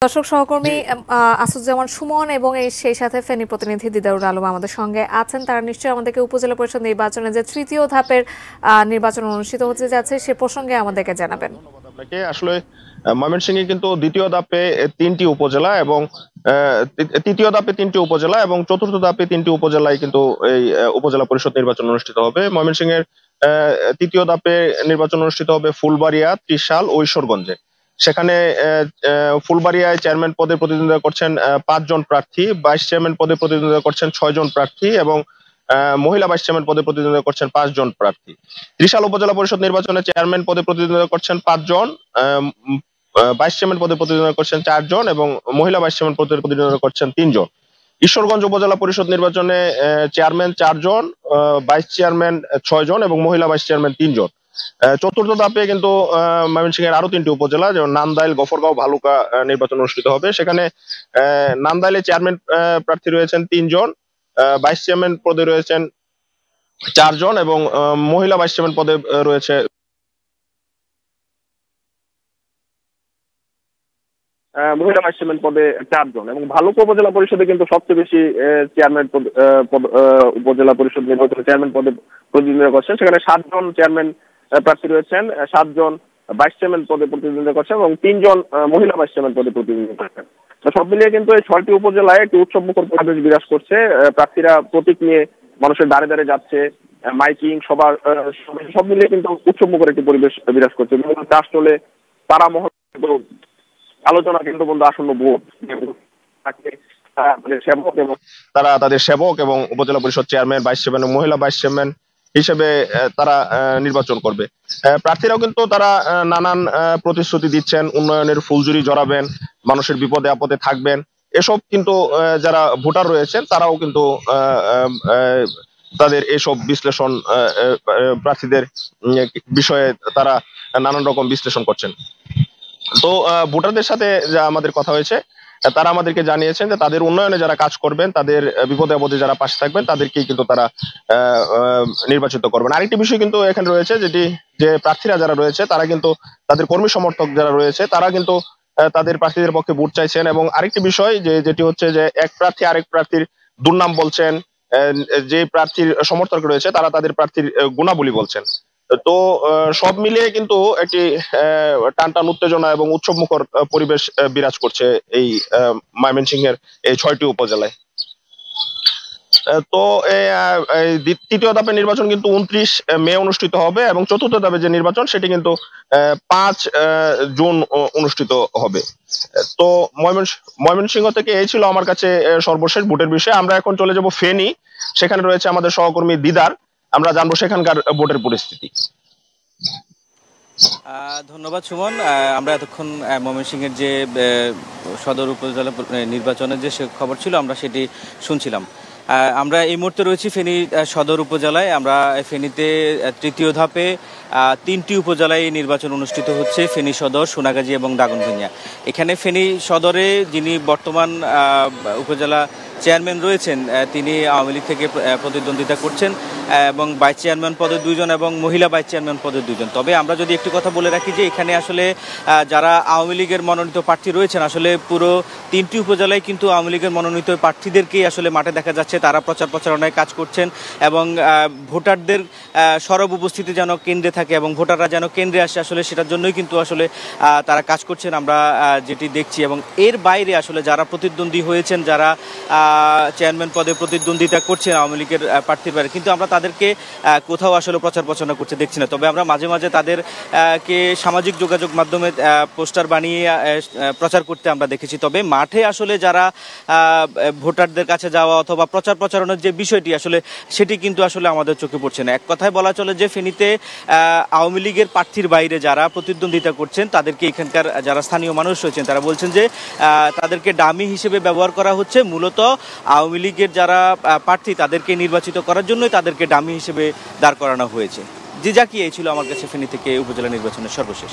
দর্শক সহকর্মী আসুজ্জামান সুমন এবং সেই সাথে ফেনী প্রতিনিধি দিদারুল আলম আমাদের সঙ্গে আছেন। তারা নিশ্চয়ই আমাদেরকে উপজেলা পরিষদ নির্বাচনে যে তৃতীয় ধাপের নির্বাচন অনুষ্ঠিত হতে যাচ্ছে সে প্রসঙ্গে আমাদেরকে জানাবেন। আপনাকে আসলে ময়মনসিংহে কিন্তু দ্বিতীয় ধাপে তিনটি উপজেলা এবং তৃতীয় ধাপে তিনটি উপজেলা এবং চতুর্থ ধাপে তিনটি উপজেলায় কিন্তু এই উপজেলা পরিষদ নির্বাচন অনুষ্ঠিত হবে। ময়মনসিংহের তৃতীয় ধাপে নির্বাচন অনুষ্ঠিত হবে ফুলবাড়িয়া, ত্রিশাল ও ঈশ্বরগঞ্জে। সেখানে ফুলবাড়িয়ায় চেয়ারম্যান পদে প্রতিদ্বন্দ্বিতা করছেন 5 জন প্রার্থী, ভাইস চেয়ারম্যান পদে প্রতিদ্বন্দ্বিতা করছেন 6 জন প্রার্থী এবং মহিলা ভাইস চেয়ারম্যান পদে প্রতিদ্বন্দ্বিতা করছেন 5 জন প্রার্থী। ত্রিশাল উপজেলা পরিষদ নির্বাচনে চেয়ারম্যান পদে প্রতিদ্বন্দ্বিতা করছেন 5 জন, ভাইস চেয়ারম্যান পদে প্রতিদ্বন্দ্বিতা করছেন 4 জন এবং মহিলা ভাইস চেয়ারম্যান পদে প্রতিদ্বন্দ্বিতা করছেন 3 জন। ঈশ্বরগঞ্জ উপজেলা পরিষদ নির্বাচনে চেয়ারম্যান 4 জন, ভাইস চেয়ারম্যান 6 জন এবং মহিলা ভাইস চেয়ারম্যান 3 জন। চতুর্থ ধাপে কিন্তু ময়মনসিংহের আরো 3টি উপজেলা যেমন নান্দাইল, গফরগাঁও, ভালুকা নির্বাচন অনুষ্ঠিত হবে। সেখানে নান্দাইলে চেয়ারম্যান প্রার্থী রয়েছেন 3 জন, ভাইস চেয়ারম্যান পদে রয়েছেন 4 জন এবং মহিলা ভাইস চেয়ারম্যান পদে রয়েছে মহিলা ভাইস চেয়ারম্যান পদে 4 জন। এবং ভালুকা উপজেলা পরিষদে কিন্তু সবচেয়ে বেশি চেয়ারম্যান উপজেলা পরিষদ নির্বাচনে চেয়ারম্যান পদে প্রতিদ্বন্দ্বিতা করছেন। সেখানে 7 জন চেয়ারম্যান প্রার্থী রয়েছেন, 7 জন ভাইস চেয়ারম্যান পদে প্রতিদ্বন্দ্বিতা করছেন এবং 3 জন মহিলা ভাইস চেয়ারম্যান পদে প্রতিদ্বন্দ্বিতা করছেন। তো সব মিলিয়ে কিন্তু এই 6টি উপজেলায় একটি উৎসবমুখর পরিবেশ বিরাজ করছে। প্রার্থীরা প্রতীক নিয়ে মানুষের দ্বারে দ্বারে যাচ্ছে, মাইকিং সবার সব মিলিয়ে কিন্তু উৎসবমুখর একটি পরিবেশ বিরাজ করছে। বিভিন্ন চাষ চলে, তারা মহল আলোচনা কিন্তু বন্ধু আসন্ন ভোট সেবক এবং তারা তাদের সেবক এবং উপজেলা পরিষদ চেয়ারম্যান, ভাইস চেয়ারম্যান, মহিলা ভাইস চেয়ারম্যান হিসেবে তারা নির্বাচন করবে। প্রার্থীরাও কিন্তু তারা নানান প্রতিশ্রুতি দিচ্ছেন, উন্নয়নের ফুলঝুরি জড়াবেন, মানুষের বিপদে আপদে থাকবেন। এসব কিন্তু যারা ভোটার রয়েছেন তারাও কিন্তু তাদের এসব বিশ্লেষণ প্রার্থীদের বিষয়ে তারা নানান রকম বিশ্লেষণ করছেন। তো ভোটারদের সাথে যা আমাদের কথা হয়েছে, তারা আমাদেরকে জানিয়েছেন যে তাদের উন্নয়নে যারা কাজ করবেন, তাদের বিপদে আপদে যারা পাশে থাকবেন তাদেরকেই কিন্তু তারা নির্বাচিত করবেন। আরেকটি বিষয় কিন্তু এখানে রয়েছে, যেটি যে প্রার্থীরা যারা রয়েছে তারা কিন্তু তাদের কর্মী সমর্থক যারা রয়েছে তারা কিন্তু তাদের প্রার্থীদের পক্ষে ভোট চাইছেন। এবং আরেকটি বিষয় যেটি হচ্ছে যে এক প্রার্থী আরেক প্রার্থীর দুর্নাম বলছেন, যে প্রার্থীর সমর্থক রয়েছে তারা তাদের প্রার্থীর গুণাবলী বলছেন। তো সব মিলিয়ে কিন্তু একটি টানটান উত্তেজনা এবং উৎসবমুখর পরিবেশ বিরাজ করছে এই ময়মনসিংহের এই 6টি উপজেলায়। তো তৃতীয় ধাপের নির্বাচন কিন্তু 29 মে অনুষ্ঠিত হবে এবং চতুর্থ ধাপে যে নির্বাচন সেটি কিন্তু 5 জুন অনুষ্ঠিত হবে। তো ময়মনসিংহ থেকে এই ছিল আমার কাছে সর্বশেষ ভোটের বিষয়। আমরা এখন চলে যাব ফেনী, সেখানে রয়েছে আমাদের সহকর্মী দিদার। আমরা জানবো সেখানকার ভোটের পরিস্থিতি। ধন্যবাদ সুমন। আমরা এতক্ষণ ময়মনসিংহের যে সদর উপজেলা নির্বাচনের যে খবর ছিল আমরা সেটি শুনছিলাম। আমরা এই মুহূর্তে রয়েছি ফেনী সদর উপজেলায়। আমরা ফেনীতে তৃতীয় ধাপে 3টি উপজেলায় নির্বাচন অনুষ্ঠিত হচ্ছে, ফেনী সদর, সোনাগাজী এবং দাগনভূঞা। এখানে ফেনী সদরে যিনি বর্তমান উপজেলা চেয়ারম্যান রয়েছেন তিনি আওয়ামী লীগ থেকে প্রতিদ্বন্দ্বিতা করছেন এবং ভাইস চেয়ারম্যান পদে 2 জন এবং মহিলা ভাইস চেয়ারম্যান পদে 2 জন। তবে আমরা যদি একটি কথা বলে রাখি যে এখানে আসলে যারা আওয়ামী লীগের মনোনীত প্রার্থী রয়েছেন, আসলে পুরো 3টি উপজেলায় কিন্তু আওয়ামী লীগের মনোনীত প্রার্থীদেরকেই আসলে মাঠে দেখা যাচ্ছে। তারা প্রচার প্রচারণায় কাজ করছেন এবং ভোটারদের সরব উপস্থিতি যেন কেন্দ্রে থাকে এবং ভোটাররা যেন কেন্দ্রে আসে, আসলে সেটার জন্যই কিন্তু আসলে তারা কাজ করছেন আমরা যেটি দেখছি। এবং এর বাইরে আসলে যারা প্রতিদ্বন্দ্বী হয়েছেন, যারা চেয়ারম্যান পদে প্রতিদ্বন্দ্বিতা করছেন আওয়ামী লীগের প্রার্থীর বাইরে, কিন্তু আমরা তাদেরকে কোথাও আসলে প্রচার প্রচারণা করতে দেখছি না। তবে আমরা মাঝে মাঝে তাদেরকে সামাজিক যোগাযোগ মাধ্যমে পোস্টার বানিয়ে প্রচার করতে আমরা দেখেছি। তবে মাঠে আসলে যারা ভোটারদের কাছে যাওয়া অথবা প্রচার প্রচারণার যে বিষয়টি আসলে সেটি কিন্তু আসলে আমাদের চোখে পড়ছে না। এক কথায় বলা চলে যে ফেনীতে আওয়ামী লীগের প্রার্থীর বাইরে যারা প্রতিদ্বন্দ্বিতা করছেন তাদেরকে এখানকার যারা স্থানীয় মানুষ রয়েছেন তারা বলছেন যে তাদেরকে ডামি হিসেবে ব্যবহার করা হচ্ছে। মূলত আওয়ামী লীগের যারা প্রার্থী তাদেরকে নির্বাচিত করার জন্যই তাদেরকে ডামি হিসেবে দাঁড় করানো হয়েছে। জি জাকি, এই ছিল আমার কাছে ফেনী থেকে উপজেলা নির্বাচনের সর্বশেষ।